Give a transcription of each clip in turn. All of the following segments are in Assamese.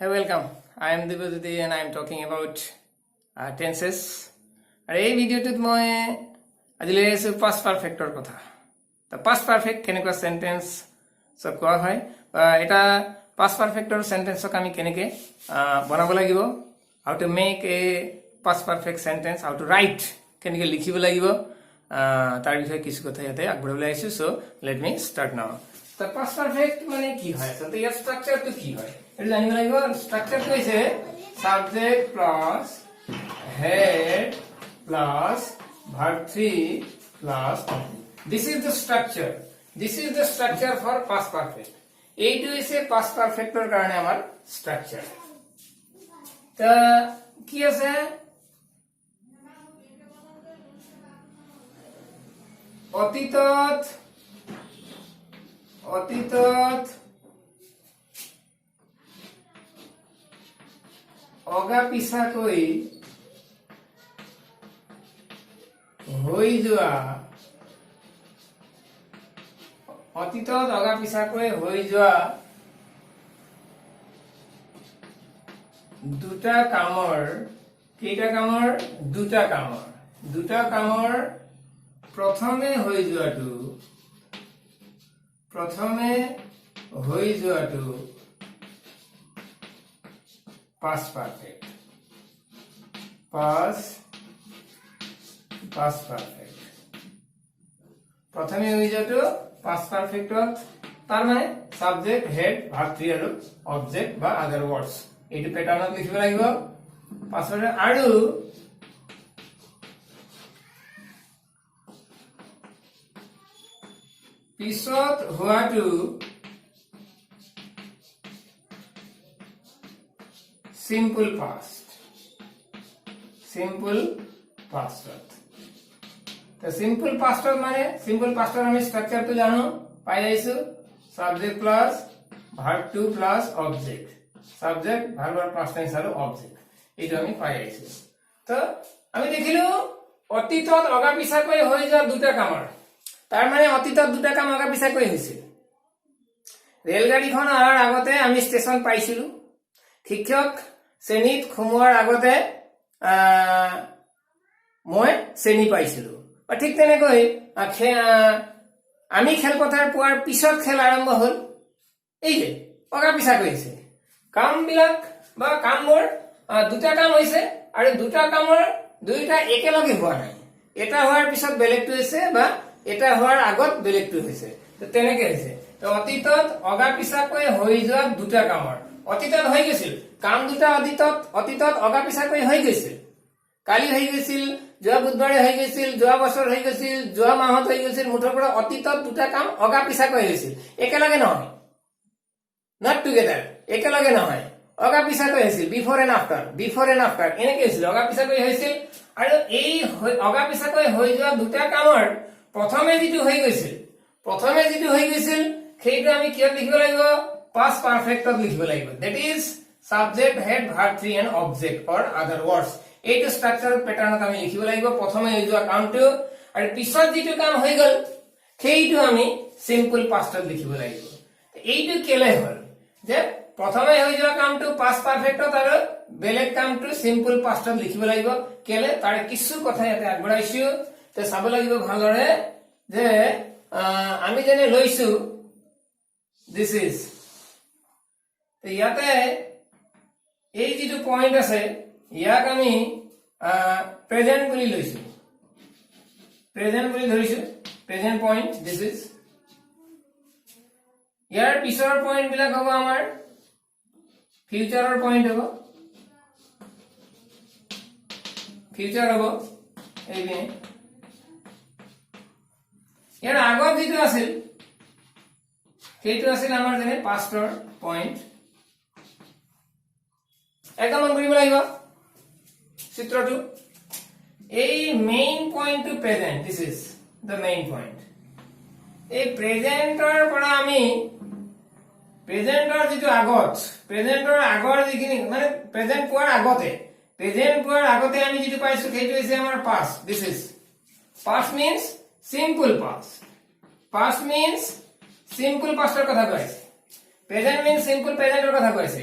Hi, welcome. I am Dibajyoti and I am talking about tenses. আর এই ভিডিওটোত মই আজি লৈ আছো past perfectৰ কথা। তো past perfect কেনেকুৱা সেন্টেন্স সব কোৱা হয় এটা past perfectৰ সেন্টেন্সক আমি কেনেকৈ বনাব লাগিব, how to make a past perfect sentence, how to write কেনেকৈ লিখিব লাগিব, তাৰ বিষয়ে কিছু কথা ইয়াতে আগবঢ়াবলৈ আহিছো। সো লেট মি ষ্টাৰ্ট নাও। তো past perfect মানে কি হয়, আচলতে ইয়াৰ ষ্ট্ৰাকচাৰটো কি হয় এটা জানিব লাগিব। ষ্ট্ৰাকচাৰটো হৈছে subject plus head plus verb 3 plus this is the structure for past perfect. এইটো হৈছে past perfect ৰ কাৰণে আমাৰ structure। তা কি আছে অতীতত অগা পিছাকৈ হৈ যোৱা অতীতত অগা পিছাকৈ হৈ যোৱা দুটা কামৰ কেইটা কামৰ দুটা কামৰ প্ৰথমে হৈ যোৱাটো past perfect প্ৰথমে হৈ যোৱাটো past perfect তাৰ মানে সাবজেক্ট হেড ভাৰ্ব 3 আৰু অবজেক্ট বা আদাৰ ওয়াৰ্ডস এইটো প্যাটাৰ্ণত লিখিব লাগিব পাছৰে। আৰু পিছত হোৱাটো simple past তো simple past মানে simple past আমি স্ট্রাকচারটো জানো পাই যাইছো subject plus verb 2 plus object subject verb আর পাস্ট টেন্স আৰু অবজেক্ট এইটো আমি পাই যাইছো। তো আমি দেখিলো অতীতত অগা পিছাকৈ হৈ যোৱা দুটা কামৰ, তাৰ মানে অতীতত দুটা কাম অগা পিছাকৈ হৈছিল। ৰেলগাড়ীখন অহাৰ আগতে আমি ষ্টেচন পাইছিলো, শিক্ষক শ্ৰেণীত সোমোৱাৰ আগতে মই শ্ৰেণী পাইছিলো। ঠিক তেনেকৈ আমি খেলপথাৰ পোৱাৰ পিছত খেল আৰম্ভ হল। এই যে অগা পিছাকৈ হৈছে কামবিলাক বা কামবোৰ দুটা কাম হৈছে আৰু দুটা কামৰ দুইটা একেলগে হোৱা নাই, এটা হোৱাৰ পিছত বেলেগটো হৈছে বা এটা হোৱাৰ আগত বেলেগটো হৈছে। তো তেনেকৈ হৈছে তো অতীতত অগা পিছাকৈ হৈ যোৱা দুটা কামৰ অতীতত হৈ গৈছিল কাম দুটা অতীতত অগা পিছাকৈ হৈ গৈছিল। কালি হৈ গৈছিল, যোৱা বুধবাৰে হৈ গৈছিল, যোৱা বছৰ হৈ গৈছিল, যোৱা মাহত হৈ গৈছিল। মুঠৰ পৰা অতীতত দুটা কাম অগা পিছাকৈ হৈছিল, একেলগে নহয়, নট টুগেডাৰ, একেলগে নহয়, অগা পিছাকৈ হৈছিল। বিফৰ এণ্ড আফটাৰ এনেকে হৈছিল, অগা পিছাকৈ হৈছিল। আৰু এই অগা পিছাকৈ হৈ যোৱা দুটা কামৰ প্ৰথমে যিটো হৈ গৈছিল সেইটো আমি কিয় লিখিব লাগিব, past perfect লিখিব লাগিব। that is subject head verb 3 and object or other words। এইটো স্ট্রাকচার প্যাটার্নত আমি লিখিব লাগিব প্ৰথমে হৈ যোৱা কামটো, আৰু পিছত যিটো কাম হৈ গল সেইটো আমি সিম্পল পাষ্টত লিখিব লাগিব। এইটো কেলে হল যে প্ৰথমে হৈ যোৱা কামটো past perfectত আৰু বেলেগ কামটো সিম্পল পাষ্টত লিখিব লাগিব। কেলে তাৰ কিছু কথা ইয়াতে আগবঢ়াইছো, তে চাব লাগিব ভালদৰে যে আমি যেনে লৈছো this is ইয়াতে এই যিটো পয়েন্ট আছে ইয়াক আমি প্ৰেজেন্ট বুলি লৈছো, প্ৰেজেন্ট পয়েন্ট দিস ইজ। ইয়াৰ পিছৰ পয়েন্ট বিলাক হ'ব আমাৰ ফিউচাৰৰ পয়েন্ট হ'ব, এইপিনে। ইয়াৰ আগত যিটো আছিল সেইটো আছিল আমাৰ যেনে পাষ্টৰ পয়েন্ট। একদম মন কৰিব লাগিব চিত্ৰটো। এই মেইন পয়েন্টটো present, this is the main point. এই প্ৰেজেন্টৰ পৰা আমি প্ৰেজেন্টৰ যিটো প্ৰেজেন্টৰ আগৰ যিখিনি মানে প্ৰেজেন্ট পোৱাৰ আগতে আমি যিটো পাইছো সেইটো হৈছে আমাৰ past. This is past means simple past. Past means simple past কথা কৈছে, present means simple present কথা কৈছে।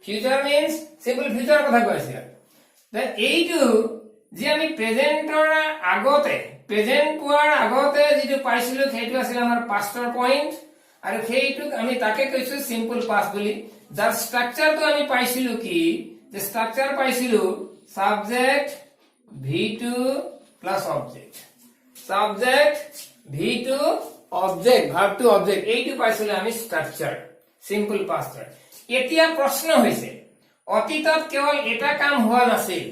ফিউচাৰ মিন্স সিম্পল ফিউচাৰ কথা কৈছে এইটো যে আমি প্ৰেজেন্টৰ আগতে প্ৰেজেন্ট পোৱাৰ আগতে যেটো পাইছিলো সেইটো আছিল আমাৰ পাষ্টৰ পইণ্ট আৰু সেইটোক আমি তাকে কৈছো সিম্পল পাষ্ট বুলি যাৰ ষ্ট্ৰাকচাৰটো আমি পাইছিলো কি যে ষ্ট্ৰাকচাৰ পাইছিলো subject V2 plus object subject V2 object verb to object এইটো পাইছিলো আমি ষ্ট্ৰাকচাৰ সিম্পল পাষ্টৰ এতিয়া প্ৰশ্ন হৈছে অতীতত কেৱল এটা কাম হোৱা নাছিল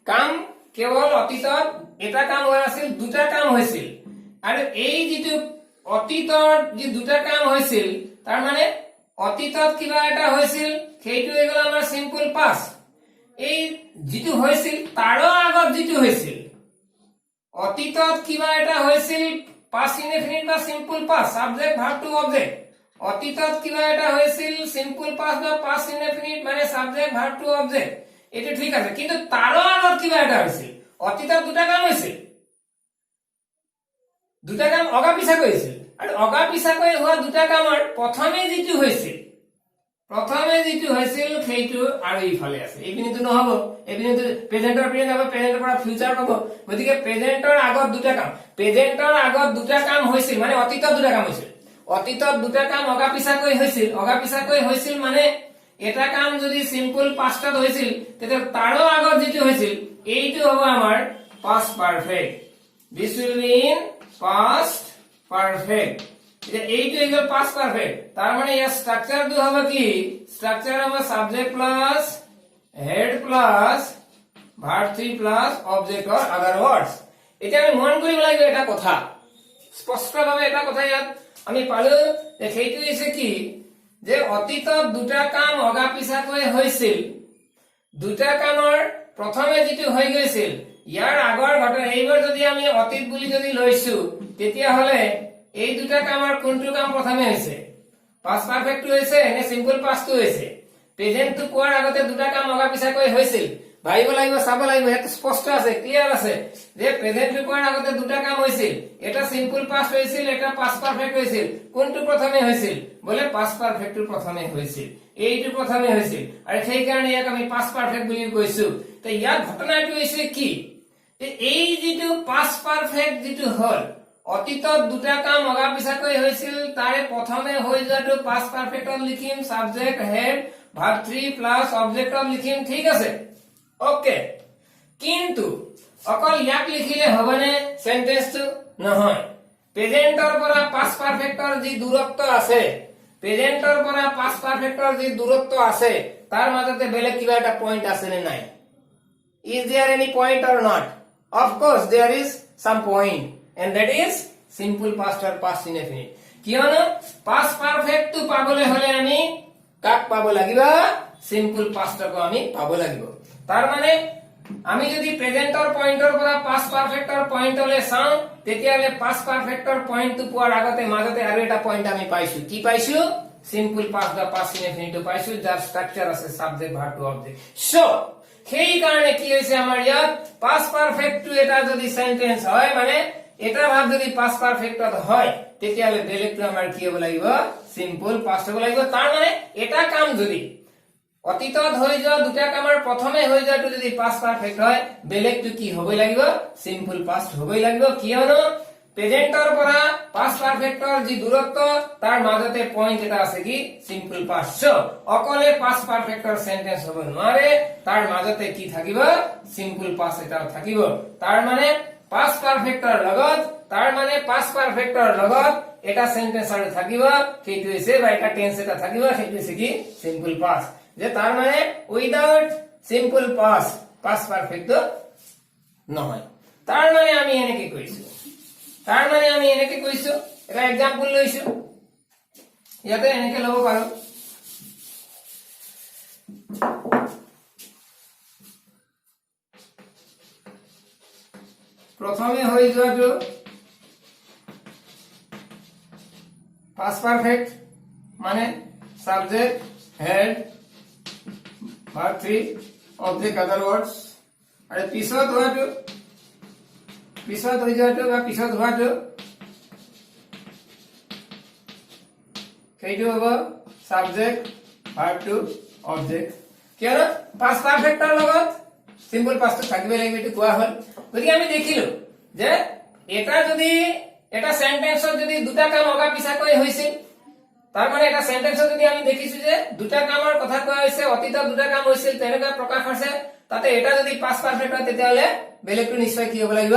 কাম কেৱল অতীতত এটা কাম হোৱা নাছিল দুটা কাম হৈছিল আৰু এই যেটো অতীতৰ যে দুটা কাম হৈছিল তাৰ মানে অতীতত কিবা এটা হৈছিল সেইটো হৈ গ'ল আমাৰ সিম্পল পাষ্ট এই যেটো হৈছিল তাৰ আগত যেটো হৈছিল অতীতত কিবা এটা হৈছিল পাষ্ট ইনডেফিনিট বা simple past subject verb two object অতীতত কিবা এটা হৈছিল সিম্পল পাষ্ট বা পাষ্ট ইনডেফিনিট মানে সাবজেক্ট ভার্ব টু অবজেক্ট এটা ঠিক আছে কিন্তু তাৰ আগত কিবা এটা হৈছিল অতীতত দুটা কাম হৈছিল দুটা কাম অগা পিছা কৰিছিল আৰু অগা পিছা কৰি হোৱা দুটা কামৰ প্ৰথমে যেটো হৈছিল সেইটো আৰু ইফালে আছে এইপিনিটো নহব এইপিনিটো প্ৰেজেন্টৰ পিনে যাব প্ৰেজেন্টৰ পৰা ফিউচাৰ পাব গতিকে প্ৰেজেন্টৰ আগত দুটা কাম হৈছিল মানে অতীতত দুটা কাম হৈছিল অতীতত দুটা কাম অগা পিছা কৰি হৈছিল মানে এটা কাম যদি সিম্পল পাষ্টত হৈছিল তেতিয়া তাৰ আগত যেটো হৈছিল এইটো হ'ব আমাৰ past perfect this will mean past perfect এটা এইটো ইকুয়াল পাস্ট পারফেক্ট তার মানে ইয়ার স্ট্রাকচার দু হবে কি স্ট্রাকচার হবে subject plus had plus verb 3 plus object or other words এটা আমি মন কৰিব লাগিব এটা কথা স্পষ্টভাৱে এটা কথা ইয়াত আমি পালো যে সেইটো হৈছে কি যে অতীতত দুটা কাম অগা পিছাকৈ হৈছিল দুটা কামৰ প্ৰথমে যেটো হৈ গৈছিল ইয়াৰ আগৰ ঘটনা এইবাৰ যদি আমি অতীত বুলি যদি লৈছো তেতিয়া হলে এই দুটা কামৰ কোনটো কাম প্ৰথমে হৈছে পাস্ট পাৰফেক্ট হৈছে নে সিম্পল পাস্ট হৈছে প্ৰেজেন্ট টু কোৱাৰ আগতে দুটা কাম অগা পিছাকৈ হৈছিল ভাইব লাগিব চাব লাগিব এটা স্পষ্ট আছে ক্লিয়াৰ আছে যে প্ৰেজেন্ট টু কোৱাৰ আগতে দুটা কাম হৈছিল এটা সিম্পল পাস্ট হৈছিল এটা পাস্ট পারফেক্ট হৈছিল কোনটো প্ৰথমে হৈছিল বলে পাস্ট পাৰফেক্ট প্ৰথমে হৈছিল এইটো প্ৰথমে হৈছিল আৰু সেই কাৰণে ইয়াক আমি পাস্ট পাৰফেক্ট বুলি কৈছো তো ইয়াৰ ঘটনাটো হৈছে কি এই যেটো পাস্ট পাৰফেক্ট যেটো হল অতীতত দুটা কাম অগা পিছাকৈ হৈছিল তাৰে প্ৰথমে হৈ যোৱাটো পাস্ট পারফেক্টত লিখিম সাবজেক্ট হেড ভার্ব 3 প্লাস অবজেক্টত লিখিম ঠিক আছে ওকে কিন্তু অকল ইয়াক লিখিলে হবনে সেন্টেন্সটো নহয় প্ৰেজেন্টৰ পৰা পাস্ট পাৰফেক্টৰ যি দূৰত্ব আছে প্ৰেজেন্টৰ পৰা পাস্ট পাৰফেক্টৰ যি দূৰত্ব আছে তাৰ মাজতে বেলেগ কিবা এটা পইণ্ট আছে নে নাই is there any point or not of course there is some point and that is simple past or past indefinite কিয়নো past perfect to পাবলৈ হলে আমি কাক পাব লাগিব simple past ক আমি পাব লাগিব তাৰ মানে আমি যদি প্ৰেজেন্টৰ পইণ্টৰ পৰা past perfectৰ পইণ্টলৈ চাওঁ তেতিয়ালে past perfectৰ পইণ্টটো পোৱাৰ আগতে মাজতে আৰু এটা পইণ্ট আমি পাইছো কি পাইছো simple past বা past indefinite পাইছো যাৰ স্ট্ৰাকচাৰ আছে subject verb two object so সেই কাৰণে কি হৈছে আমাৰ ইয়াত past perfect টু এটা যদি সেন্টেন্স হয় মানে এটা ভাব যদি past perfectত হয় তেতিয়ালে বেলেগটো আমাৰ কি হ'ব লাগিব সিম্পল পাস্ট হ'ব লাগিব তাৰ মানে এটা কাম যদি অতীতত হৈ যোৱা দুটা কামৰ প্ৰথমে হৈ যোৱাটো যদি past perfect হয় বেলেগটো কি হ'ব লাগিব সিম্পল পাস্ট হ'বই লাগিব কিয়নো প্ৰেজেন্টৰ পৰা past perfectৰ যি দূৰত্ব তাৰ মাজতে পইণ্ট এটা আছে কি সিম্পল পাস্ট সো অকলে past perfectৰ সেন্টেন্স হ'ব নোৱাৰে তাৰ মাজতে কি থাকিব সিম্পল পাস্ট এটা থাকিব তাৰ মানে past perfectৰ লগত এটা সেন্টেন্স আৰু থাকিব সেইটো হৈছে বা এটা টেন্স এটা থাকিব সেইটো হৈছে কি সিম্পল পাস্ট যে তাৰ মানে without simple past past perfect নহয় তাৰ মানে আমি এনেকৈ কৈছো এটা এক্সাম্পল লৈছো ইয়াতে এনেকৈ লব পাৰো প্ৰথমে হৈ যোৱাটো past perfect মানে subject head verb 3 object other words আৰু পিছত হোৱাটো সেইটো হ'ব subject verb to object কিয়নো পাষ্ট পাৰফেক্টৰ লগত সিম্পল পাষ্টটো থাকিবই লাগিব এটো কোৱা হ'ল গতিকে আমি দেখিলো যে এটা যদি এটা সেন্টেন্সত যদি দুটা কাম অগা পিছাকৈ হৈছিল তাৰ মানে এটা সেন্টেন্সত যদি আমি দেখিছো যে দুটা কামৰ কথা কোৱা হৈছে অতীতত দুটা কাম হৈছিল তেনেকা প্ৰকাশ হৈছে তাতে এটা যদি পাষ্ট পাৰফেক্ট হয় তেতিয়াহলে বেলেগটো নিশ্চয় কি হ'ব লাগিব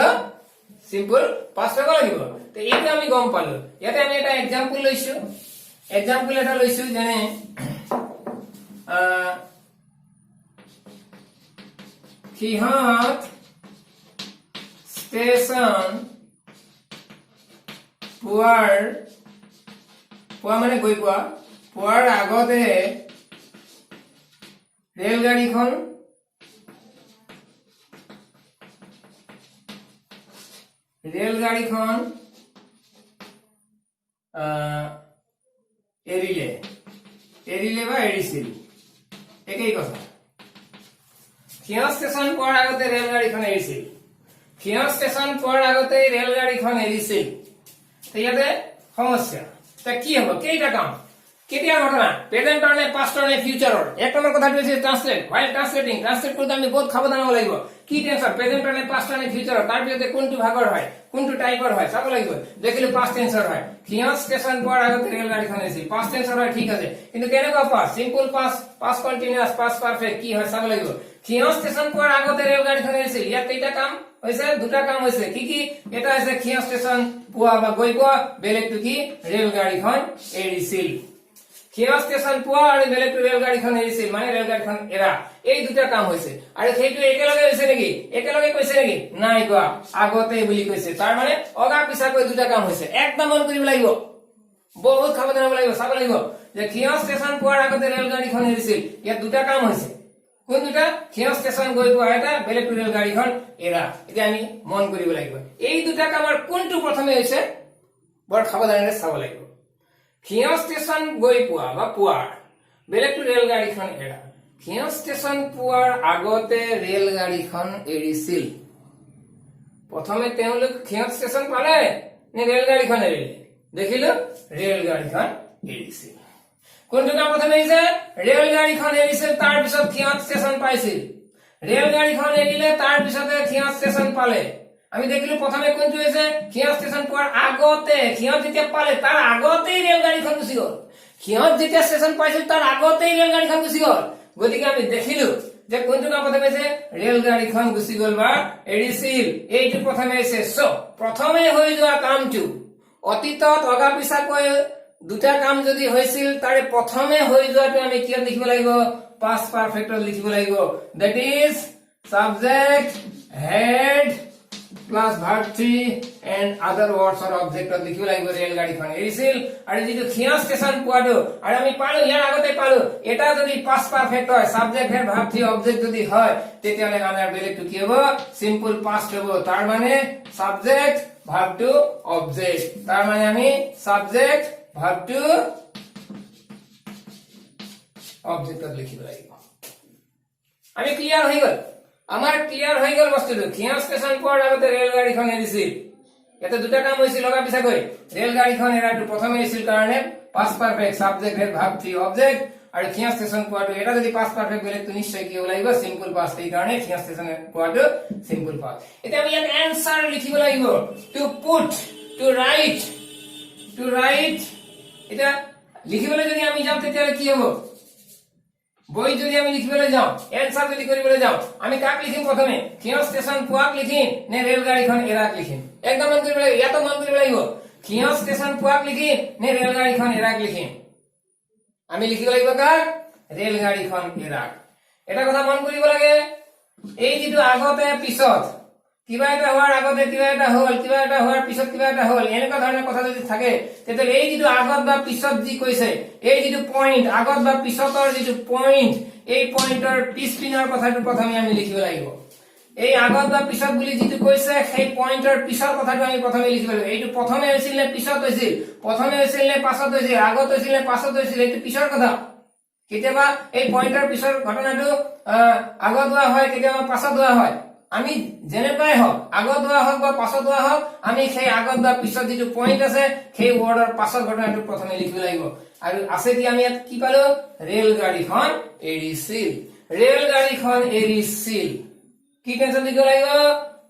সিম্পল পাষ্ট হ'ব লাগিব তো এইটো আমি গম পালো ইয়াতে আমি এটা এক্সাম্পল লৈছো এটা লৈছো যেনে সিহঁত ষ্টেচন পোৱা মানে গৈ পোৱাৰ আগতে ৰেলগাড়ীখন এৰিলে বা এৰিছিল একেই কথা সিহঁত ষ্টেচন পোৱাৰ আগতে ৰেলগাড়ীখন এৰিছিল ইয়াতে সমস্যা তা কি হ'ব কেইটা কাম কেতিয়া ঘটনা প্ৰেজেন্টৰ নে পাষ্টৰ নে ফিউচাৰৰ এক নম্বৰ কথাটো হৈছে ট্ৰান্সলেট while translating ট্ৰান্সলেট কৰোঁতে আমি বহুত সাৱধান হ'ব লাগিব কি টেন্সৰ প্ৰেজেন্টৰ নে পাষ্টৰ নে ফিউচাৰৰ তাৰ পিছতে কোনটো ভাগৰ হয় কোনটো টাইপৰ হয় চাব লাগিব দেখিলো পাষ্ট টেন্সৰ হয় সিহঁত ষ্টেচন পোৱাৰ আগতে ৰেলগাড়ীখন এৰিছিল পাষ্ট টেন্সৰ হয় ঠিক আছে কিন্তু কেনেকুৱা past simple past continuous past perfect কি হয় চাব লাগিব সিহঁত ষ্টেচন পোৱাৰ আগতে ৰেলগাড়ীখন এৰিছিল ইয়াত কেইটা কাম হৈছে দুটা কাম হৈছে কি এটা হৈছে সিহঁত ষ্টেচন পোৱা বা গৈ পোৱা বেলেগটো কি ৰেলগাড়ীখন এৰিছিল সিহঁত ষ্টেচন পোৱা আৰু বেলেগটো ৰেলগাড়ীখন এৰিছিল মানে ৰেলগাড়ীখন এৰা এই দুটা কাম হৈছে আৰু সেইটো একেলগে হৈছে নেকি একেলগে কৈছে নেকি নাই কোৱা আগতে বুলি কৈছে তাৰ মানে অগা পিছাকৈ দুটা কাম হৈছে একদম মন কৰিব লাগিব বহুত সাৱধান হ'ব লাগিব চাব লাগিব যে সিহঁত ষ্টেচন পোৱাৰ আগতে ৰেলগাড়ীখন এৰিছিল ইয়াত দুটা কাম হৈছে কোন দুটা সিহঁত ষ্টেচন গৈ পোৱা এটা বেলেগটো ৰেলগাড়ীখন এৰা এতিয়া আমি মন কৰিব লাগিব এই দুটা কামৰ কোনটো প্ৰথমে হৈছে বৰ সাৱধানেৰে চাব লাগিব সিহঁত ষ্টেচন গৈ পোৱা বা পোৱাৰ বেলেগটো ৰেলগাড়ীখন এৰা সিহঁত ষ্টেচন পোৱাৰ আগতে ৰেলগাড়ীখন এৰিছিল প্ৰথমে তেওঁলোক সিহঁত ষ্টেচন পালে নে ৰেলগাড়ীখন এৰিলে দেখিলো ৰেলগাড়ীখন এৰিছিল কোনটো কাম প্ৰথমে হৈছে ৰেলগাড়ীখন এৰিছিল তাৰ পিছত সিহঁত ষ্টেচন পাইছিল ৰেলগাড়ীখন এৰিলে তাৰ পিছতে সিহঁত ষ্টেচন পালে আমি দেখিলো প্ৰথমে কোনটো হৈছে সিহঁত ষ্টেচন পোৱাৰ আগতে সিহঁত যেতিয়া পালে তাৰ আগতেই ৰেলগাড়ীখন গুচি গ'ল সিহঁত যেতিয়া ষ্টেচন পাইছিল তাৰ আগতেই ৰেলগাড়ীখন গুচি গ'ল গতিকে আমি দেখিলো যে কোনটো কাম প্ৰথমে হৈছে ৰেলগাড়ীখন গুচি গ'ল বা এৰিছিল এইটো প্ৰথমে হৈছে সো প্ৰথমে হৈ যোৱা কামটো অতীতত অগা পিছাকৈ দুটা কাম যদি হৈছিল তাৰে প্ৰথমে হৈ যোৱাটো আমি কি লিখিব লাগিব পাষ্ট পাৰফেক্টত লিখিব লাগিব that is subject head plus verb 3 and other words or object লিখিব লাগিব ৰেলগাড়ীখন এৰিছিল আৰু যেটো সিহঁত ষ্টেচন পোৱাটো আৰু আমি পালো ইয়াৰ আগতে পালো এটা যদি পাষ্ট পাৰফেক্ট হয় সাবজেক্ট হেড verb 3 অবজেক্ট যদি হয় তেতিয়ালে আমাৰ বেলেগটো কি হ'ব সিম্পল পাষ্ট হ'ব তাৰ মানে সাবজেক্ট verb 2 অবজেক্ট তাৰ মানে আমি সাবজেক্ট verb 2 অবজেক্টত লিখিব লাগিব আমি ক্লিয়াৰ হৈ গ'ল আমাৰ ক্লিয়াৰ হৈ গ'ল বস্তুটো সিহঁত ষ্টেচন পোৱাৰ আগতে ৰেলগাড়ীখন এৰিছিল এটা দুটা কাম হৈছিল লগা পিছাকৈ ৰেলগাড়ীখন এৰাটো প্ৰথমে হৈছিল কাৰণে past perfect subject had verb 3 object আৰু সিহঁত ষ্টেচন পোৱাটো এটা যদি পাষ্ট পাৰফেক্ট বেলেগটো নিশ্চয় কি হ'ব লাগিব সিম্পল পাষ্ট এই কাৰণে সিহঁত ষ্টেচন পোৱাটো সিম্পল পাষ্ট এতিয়া আমি ইয়াত এনসাৰ লিখিব লাগিব টু পুট টু ৰাইট এটা লিখিবলৈ যদি আমি যাম তেতিয়ালে কি হ'ব বই যদি আমি লিখিবলৈ যাও এনসার যদি কৰিবলৈ যাও আমি কাক লিখিম প্ৰথমে সিহঁত ষ্টেচন পোৱাক লিখিম নে ৰেলগাড়ীখন এৰাক লিখিম একদম মন কৰিব লাগিব ইয়াতো মন কৰিব লাগিব সিহঁত ষ্টেচন পোৱাক লিখিম নে ৰেলগাড়ীখন এৰাক লিখিম আমি লিখিব লাগিব কাক ৰেলগাড়ীখন এৰাক এটা কথা মন কৰিব লাগে এই যেটো আগতে পিছত কিবা এটা হোৱাৰ আগতে কিবা এটা হল কিবা এটা হোৱাৰ পিছত কিবা এটা হল এনেকুৱা ধৰণৰ কথা যদি থাকে তেতিয়া এই যেটো আগত বা পিছত যি কৈছে এই যেটো পইণ্ট আগত বা পিছতৰ যেটো পইণ্ট এই পইণ্টৰ পিছপিনৰ কথাটো প্ৰথমে আমি লিখিব লাগিব এই আগত বা পিছত বুলি যেটো কৈছে সেই পইণ্টৰ পিছৰ কথাটো আমি প্ৰথমে লিখিব লাগিব এইটো প্ৰথমে হৈছিল নে পিছত হৈছিল প্ৰথমে হৈছিল নে পাছত হৈছিল আগত হৈছিল নে পাছত হৈছিল এইটো পিছৰ কথা কেতিয়াবা এই পইণ্টৰ পিছৰ ঘটনাটো আগত হোৱা হয় কেতিয়াবা পাছত হোৱা হয় আমি যেনেকৈ হওক আগত হোৱা হওক বা পাছত হোৱা হওক আমি সেই আগত বা পিছত যেটো পইণ্ট আছে সেই ওয়াৰ্ডৰ পাছৰ ঘটনাটো প্ৰথমে লিখিব লাগিব আৰু আছে কি আমি ইয়াত কি পালো ৰেলগাড়ীখন এৰিছিল ৰেলগাড়ীখন এৰিছিল কি টেন্সত লিখিব লাগিব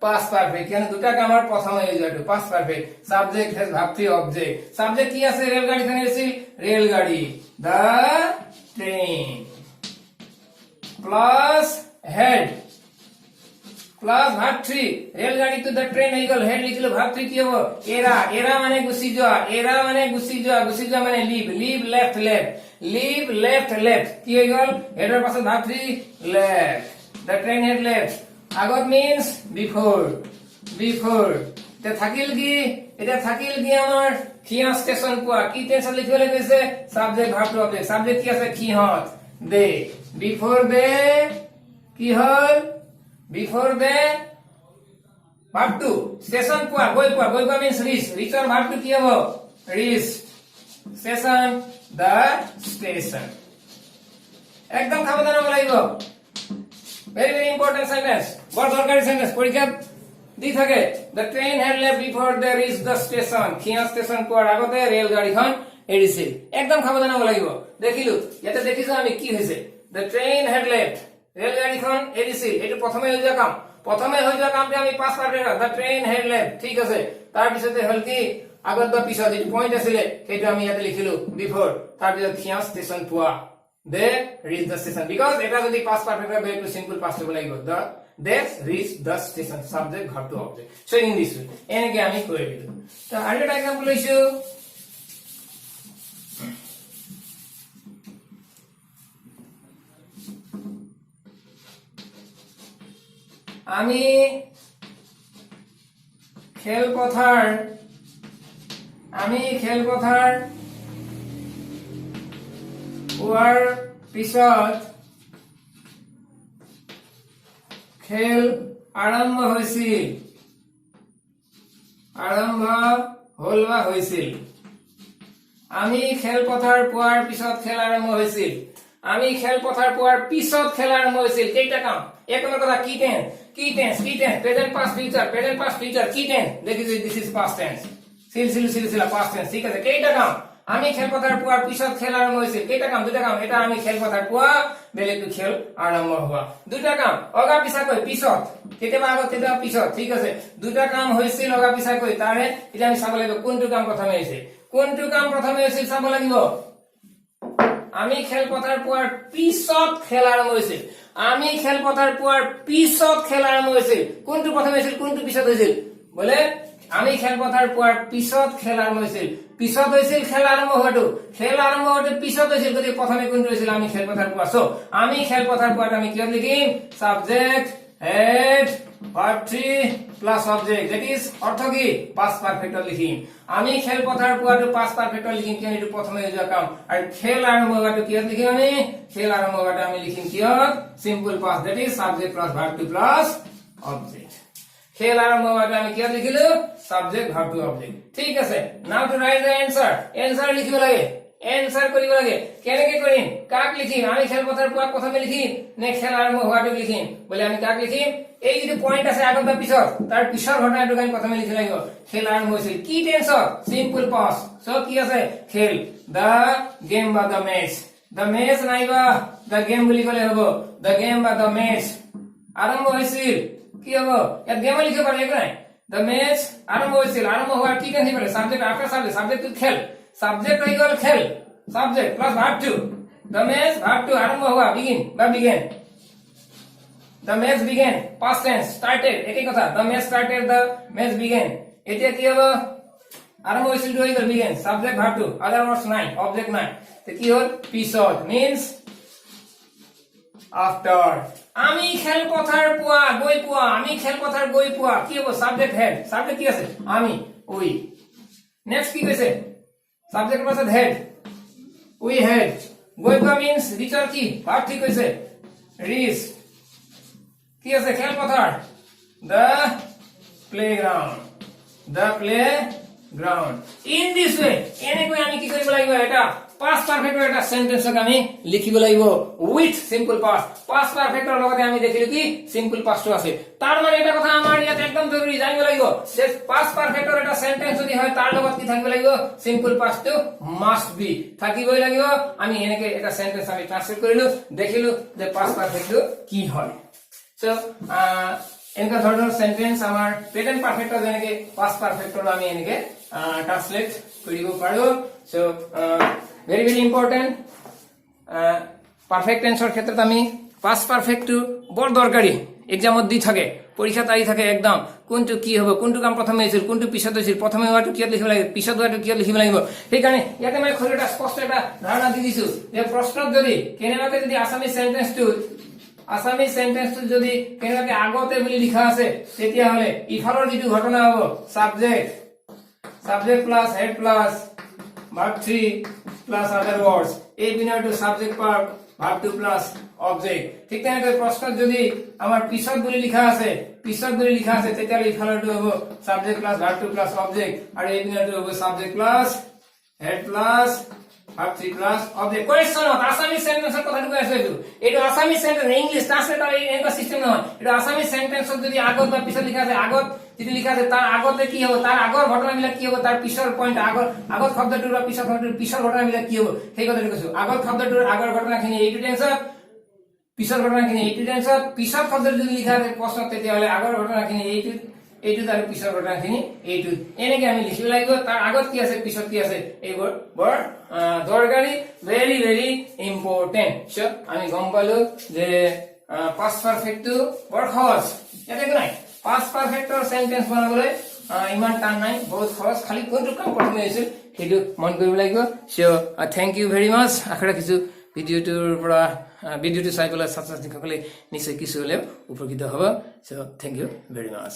past perfect কিয়নো দুটা কামৰ প্ৰথমে হৈ যায়টো past perfect subject has verb 3 object subject কি আছে ৰেলগাড়ীখন এৰিছিল ৰেলগাড়ী the train plus head plus verb 3 রেলগাড়ি তো the train হই গল হেড লিখলো verb 3 কি হবে এরা এরা মানে গুছি যাওয়া মানে লিভ লেফট কি হই গল এটার পাশে verb 3 left the train had left আগত means before তে থাকিল কি আমার খিয়া স্টেশন পোৱা কি টেন্স লিখিবলৈ কৈছে subject verb two object subject কি আছে খিহত দে বিফোর দে কি হল before the verb two station পোৱা গৈ পোৱা means reach or verb two কি হ'ব reach স্টেশন the station একদম সাবধান হ'ব লাগিব very important sentence বড় দরকারি সেন্টেন্স পরীক্ষা দি থাকে the train had left before they reached the station খিয়া স্টেশন পোৱাৰ আগতে ৰেলগাড়ীখন এৰিছিল একদম সাবধান হ'ব লাগিব দেখিলো ইয়াতে দেখিছো আমি কি হৈছে the train had left ৰেলগাড়ীখন এৰিছিল এটো প্ৰথমে হৈ যোৱা কামটো আমি pass perfect the train had left ঠিক আছে তাৰ পিছতে হল কি আগত বা পিছত এটো পইণ্ট আছিল সেইটো আমি ইয়াতে লিখিলো before তাৰ পিছত খিয়া স্টেশন পোৱা they reach the station because এটা যদি past perfect হয় very simple past হ'ব লাগিব the they reach the station subject verb to object so in this way এনেকে আমি কৰি দিলো তো আৰু এটা एग्जांपल লৈছো আমি খেলপথাৰ পোৱাৰ পিছত খেল আৰম্ভ হৈছিল আমি খেলপথাৰ পোৱাৰ পিছত খেল আৰম্ভ হৈছিল কেইটা কাম এক নম্বৰ কথা কি টেন্স প্ৰেজেন্ট পাস্ট ফিউচাৰ কি টেন্স দেখিছো this is past tense Silsila past tense ঠিক আছে কেইটা কাম আমি খেলপথাৰ পোৱাৰ পিছত খেল আৰম্ভ হৈছিল কেইটা কাম দুটা কাম এটা আমি খেলপথাৰ পোৱা বেলেগটো খেল আৰম্ভ হোৱা দুটা কাম অগা পিছাকৈ পিছত কেতিয়াবা আগত কেতিয়াবা পিছত ঠিক আছে দুটা কাম হৈছিল অগা পিছাকৈ তাৰে এতিয়া আমি চাব লাগিব কোনটো কাম প্ৰথমে হৈছিল চাব লাগিব আমি খেলপথাৰ পোৱাৰ পিছত খেল আৰম্ভ হৈছিল কোনটো প্ৰথমে হৈছিল কোনটো পিছত হৈছিল বলে আমি খেলপথাৰ পোৱাৰ পিছত খেল আৰম্ভ হৈছিল খেল আৰম্ভ হোৱাটো পিছত হৈছিল গতিকে প্ৰথমে কোনটো হৈছিল আমি খেলপথাৰ পোৱা সো আমি খেলপথাৰ পোৱাত আমি কি লিখিম subject had verb 3 plus object that is অর্থ কি past perfect লিখিম আমি খেলপথাৰ পোৱাটো past perfect লিখিম কিয়নো এটো প্ৰথমে হৈ যোৱা কাম আৰু খেল আৰম্ভ হোৱাটো কি লিখিম আমি লিখিম কি simple past that is subject plus verb 2 plus object খেল আৰম্ভ হোৱাটো আমি কি লিখিলো subject verb 2 object ঠিক আছে now to write the answer লিখিব লাগে এনসার কৰিব লাগে কেনেকৈ কৰিম কাক লিখিম আমি খেলপথাৰ পোৱা প্ৰথমে লিখিম নে খেল আৰম্ভ হোৱাটো লিখিম বলে আমি কাক লিখিম এই যে পয়েন্ট আছে আগত বা পিছত তাৰ পিছৰ ঘটনাটো আমি প্ৰথমে লিখিব লাগিব খেল আৰম্ভ হৈছিল কি টেন্সত সিম্পল পাস্ট সো কি আছে খেল দা গেম বা দা মেচ নাইবা দা গেম বুলি কলে হ'ব দা গেম বা দা মেচ আৰম্ভ হৈছিল কি হ'ব ইয়াত গেম লিখিব পাৰে একো নাই দা মেচ আৰম্ভ হৈছিল আৰম্ভ হোৱাৰ কি টেন্স পাৰে সাবজেক্ট আফটাৰ সাবজেক্ট টু খেল subject হৈ গল খেল subject plus verb 2 the match verb 2 আৰম্ভ হোৱা began the match began past tense started একেই কথা the match started the match began এতিয়া কি হ'ব আৰম্ভ হৈছিল হৈ গল began subject verb 2 other words নাই object নাই তে কি হল পিছত means after আমি খেলপথাৰ গৈ পোৱা কি হ'ব subject কি আছে আমি we next কি কৈছে subject plus head we had going to means reach or কি verb ঠিক হৈছে reach কি আছে খেলপথাৰ the playground in this way এনেকৈ আমি কি কৰিব লাগিব এটা পাস্ট পাৰফেক্টৰ এটা সেন্টেন্সক আমি লিখিব লাগিব উইথ সিম্পল পাস্ট পাস্ট পাৰফেক্টৰ লগতে আমি দেখিলো কি সিম্পল পাস্টও আছে তাৰ মানে এটা কথা আমাৰ ইয়াত একদম জৰুৰী জানিব লাগিব যে পাস্ট পাৰফেক্টৰ এটা সেন্টেন্স যদি হয় তাৰ লগত কি থাকিব লাগিব সিম্পল পাস্টটো মাস্ট বি থাকিবই লাগিব আমি এনেকে এটা সেন্টেন্স আমি ট্রান্সলেট কৰিলো দেখিলো যে পাস্ট পাৰফেক্টটো কি হয় সো এনেকা ধৰণৰ সেন্টেন্স আমাৰ প্ৰেজেন্ট পাৰফেক্টৰ যেনেকে পাস্ট পাৰফেক্টৰ আমি এনেকে ট্ৰান্সলেট কৰিব পাৰো so very very important perfect টেন্সৰ ক্ষেত্ৰত আমি পাস্ট পাৰফেক্টটো বৰ দৰকাৰী এক্সামত দি থাকে পৰীক্ষাত আহি থাকে একদম কোনটো কি হ'ব কোনটো কাম প্ৰথমে হৈছিল কোনটো পিছত হৈছিল প্ৰথমে হোৱাটো কিয় লিখিব লাগিব পিছত হোৱাটো কিয় লিখিব লাগিব সেইকাৰণে ইয়াতে মই খৰিটা স্পষ্ট এটা ধাৰণা দি দিছো যে প্ৰশ্নত যদি কেনেবাকে যদি আসামিজ সেন্টেন্সটো যদি কেনেবাকে আগতে বুলি লিখা আছে তেতিয়াহলে ইফালৰ যিটো ঘটনা হ'ব subject plus had plus verb 3 plus other words এই বিনাটো সাবজেক্ট verb 2 plus object ঠিক তেনেকৈ প্ৰশ্নত যদি আমাৰ পিছত বুলি লিখা আছে তেতিয়াহলে ইফালৰটো হ'ব subject plus verb 2 plus object আৰু এই বিনাটো হ'ব subject plus had plus verb 3 plus object question Assamese সেন্টেন্সৰ কথাটো কৈ আছো এইটো আসামিজ সেন্টেন্স ইংলিশ ট্ৰান্সলেটৰ এনেকুৱা সিস্টেম নহয় এইটো আসামিজ সেন্টেন্সত যদি আগত বা পিছত লিখা আছে আগত যেটো লিখা আছে তাৰ আগতে কি হ'ব তাৰ আগৰ ঘটনাবিলাক কি হ'ব তাৰ পিছৰ পইণ্ট আগত শব্দটোৰ বা পিছৰ শব্দটোৰ পিছৰ ঘটনাবিলাক কি হ'ব সেই কথাটো কৈছো আগৰ শব্দটোৰ আগৰ ঘটনাখিনি এইটো টেন্সত পিছৰ ঘটনাখিনি এইটো টেন্সত পিছৰ শব্দটো যদি লিখা আছে প্ৰশ্নত তেতিয়াহলে আগৰ ঘটনাখিনি এইটো তাৰ পিছৰ ঘটনাখিনি এইটো এনেকে আমি লিখিব লাগিব তাৰ আগত কি আছে পিছত কি আছে এইবোৰ বৰ দৰকাৰী ভেৰি ভেৰি ইম্পৰ্টেন্ট সো আমি গম পালো যে পাস্ট পাৰফেক্টটো বৰ সহজ ইয়াতে নাই পাস্ট পাৰফেক্টৰ সেন্টেন্স বনাবলৈ ইমান টান নাই বহুত সহজ খালি কোনটো কাম প্ৰথমে হৈছিল সেইটো মন কৰিব লাগিব সো থ্যাংক ইউ ভেৰি মাচ আশা ৰাখিছো ভিডিঅ'টো চাই পেলাই ছাত্ৰ ছাত্ৰীসকলে নিশ্চয় কিছু হ'লেও উপকৃত হ'ব so thank you very mass